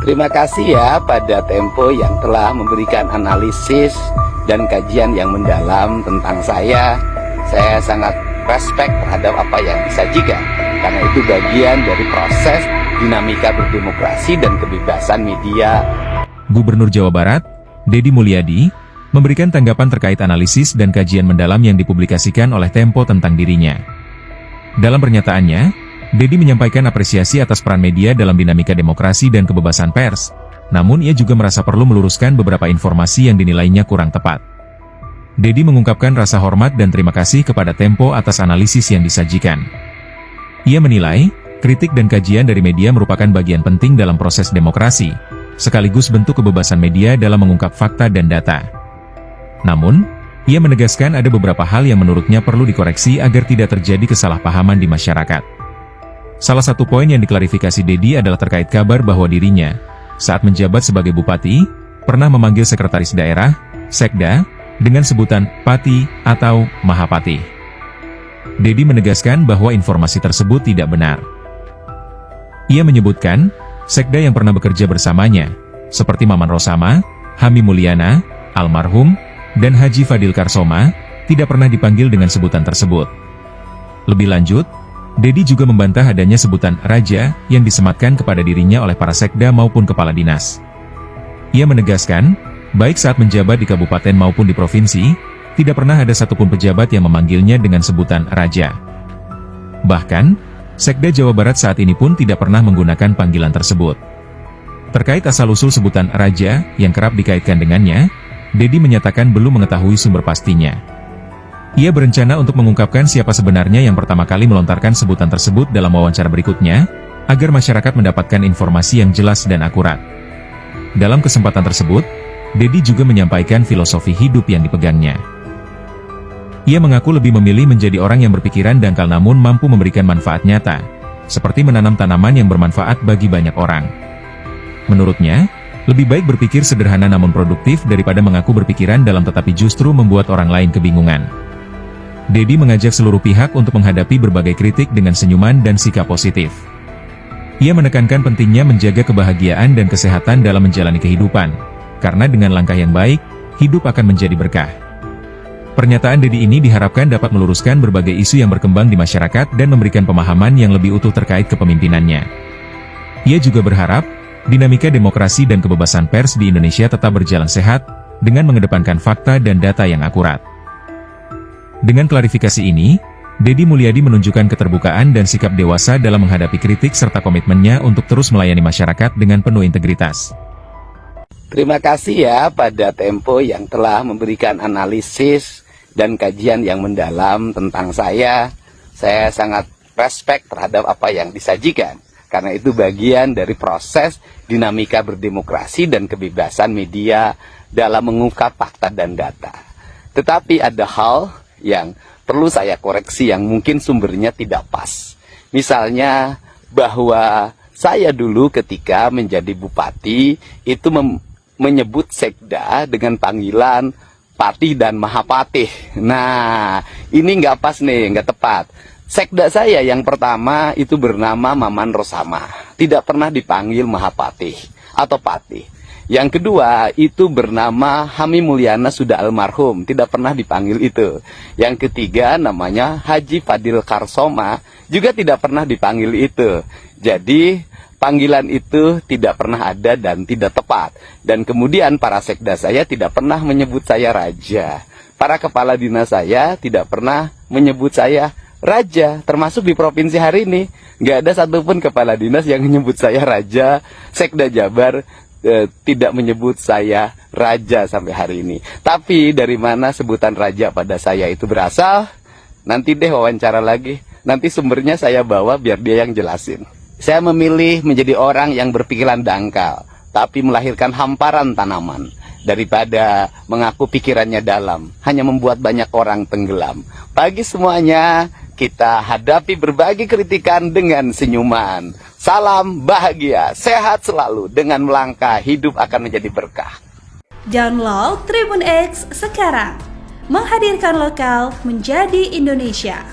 Terima kasih ya pada Tempo yang telah memberikan analisis dan kajian yang mendalam tentang saya. Saya sangat respect terhadap apa yang disajikan, karena itu bagian dari proses dinamika berdemokrasi dan kebebasan media. Gubernur Jawa Barat, Deddy Mulyadi, memberikan tanggapan terkait analisis dan kajian mendalam yang dipublikasikan oleh Tempo tentang dirinya. Dalam pernyataannya, Deddy menyampaikan apresiasi atas peran media dalam dinamika demokrasi dan kebebasan pers, namun ia juga merasa perlu meluruskan beberapa informasi yang dinilainya kurang tepat. Deddy mengungkapkan rasa hormat dan terima kasih kepada Tempo atas analisis yang disajikan. Ia menilai, kritik dan kajian dari media merupakan bagian penting dalam proses demokrasi, sekaligus bentuk kebebasan media dalam mengungkap fakta dan data. Namun, ia menegaskan ada beberapa hal yang menurutnya perlu dikoreksi agar tidak terjadi kesalahpahaman di masyarakat. Salah satu poin yang diklarifikasi Deddy adalah terkait kabar bahwa dirinya, saat menjabat sebagai bupati, pernah memanggil sekretaris daerah, sekda, dengan sebutan Pati atau Mahapati. Deddy menegaskan bahwa informasi tersebut tidak benar. Ia menyebutkan, sekda yang pernah bekerja bersamanya, seperti Maman Rosama, Hami Mulyana, almarhum, dan Haji Fadil Karsoma, tidak pernah dipanggil dengan sebutan tersebut. Lebih lanjut, Deddy juga membantah adanya sebutan Raja yang disematkan kepada dirinya oleh para sekda maupun kepala dinas. Ia menegaskan, baik saat menjabat di kabupaten maupun di provinsi, tidak pernah ada satupun pejabat yang memanggilnya dengan sebutan Raja. Bahkan, Sekda Jawa Barat saat ini pun tidak pernah menggunakan panggilan tersebut. Terkait asal-usul sebutan Raja yang kerap dikaitkan dengannya, Deddy menyatakan belum mengetahui sumber pastinya. Ia berencana untuk mengungkapkan siapa sebenarnya yang pertama kali melontarkan sebutan tersebut dalam wawancara berikutnya, agar masyarakat mendapatkan informasi yang jelas dan akurat. Dalam kesempatan tersebut, Deddy juga menyampaikan filosofi hidup yang dipegangnya. Ia mengaku lebih memilih menjadi orang yang berpikiran dangkal namun mampu memberikan manfaat nyata, seperti menanam tanaman yang bermanfaat bagi banyak orang. Menurutnya, lebih baik berpikir sederhana namun produktif daripada mengaku berpikiran dalam tetapi justru membuat orang lain kebingungan. Deddy mengajak seluruh pihak untuk menghadapi berbagai kritik dengan senyuman dan sikap positif. Ia menekankan pentingnya menjaga kebahagiaan dan kesehatan dalam menjalani kehidupan, karena dengan langkah yang baik, hidup akan menjadi berkah. Pernyataan Deddy ini diharapkan dapat meluruskan berbagai isu yang berkembang di masyarakat dan memberikan pemahaman yang lebih utuh terkait kepemimpinannya. Ia juga berharap, dinamika demokrasi dan kebebasan pers di Indonesia tetap berjalan sehat, dengan mengedepankan fakta dan data yang akurat. Dengan klarifikasi ini, Deddy Mulyadi menunjukkan keterbukaan dan sikap dewasa dalam menghadapi kritik serta komitmennya untuk terus melayani masyarakat dengan penuh integritas. Terima kasih ya pada Tempo yang telah memberikan analisis dan kajian yang mendalam tentang saya. Saya sangat respect terhadap apa yang disajikan, karena itu bagian dari proses dinamika berdemokrasi dan kebebasan media dalam mengungkap fakta dan data. Tetapi ada hal yang perlu saya koreksi yang mungkin sumbernya tidak pas. Misalnya bahwa saya dulu ketika menjadi bupati itu menyebut sekda dengan panggilan Pati dan Mahapati. Nah, ini nggak pas nih, nggak tepat. Sekda saya yang pertama itu bernama Maman Rosama, tidak pernah dipanggil Mahapati atau Pati. Yang kedua itu bernama Hami Mulyana sudah almarhum, tidak pernah dipanggil itu. Yang ketiga namanya Haji Fadil Karsoma, juga tidak pernah dipanggil itu. Jadi panggilan itu tidak pernah ada dan tidak tepat. Dan kemudian para sekda saya tidak pernah menyebut saya Raja. Para kepala dinas saya tidak pernah menyebut saya Raja, termasuk di provinsi hari ini. Nggak ada satupun kepala dinas yang menyebut saya Raja. Sekda Jabar tidak menyebut saya Raja sampai hari ini. Tapi dari mana sebutan Raja pada saya itu berasal? Nanti deh wawancara lagi. Nanti sumbernya saya bawa biar dia yang jelasin. Saya memilih menjadi orang yang berpikiran dangkal, tapi melahirkan hamparan tanaman. Daripada mengaku pikirannya dalam, hanya membuat banyak orang tenggelam. Bagi semuanya, kita hadapi berbagai kritikan dengan senyuman. Salam bahagia, sehat selalu, dengan melangkah hidup akan menjadi berkah. Download Tribun X sekarang, menghadirkan lokal menjadi Indonesia.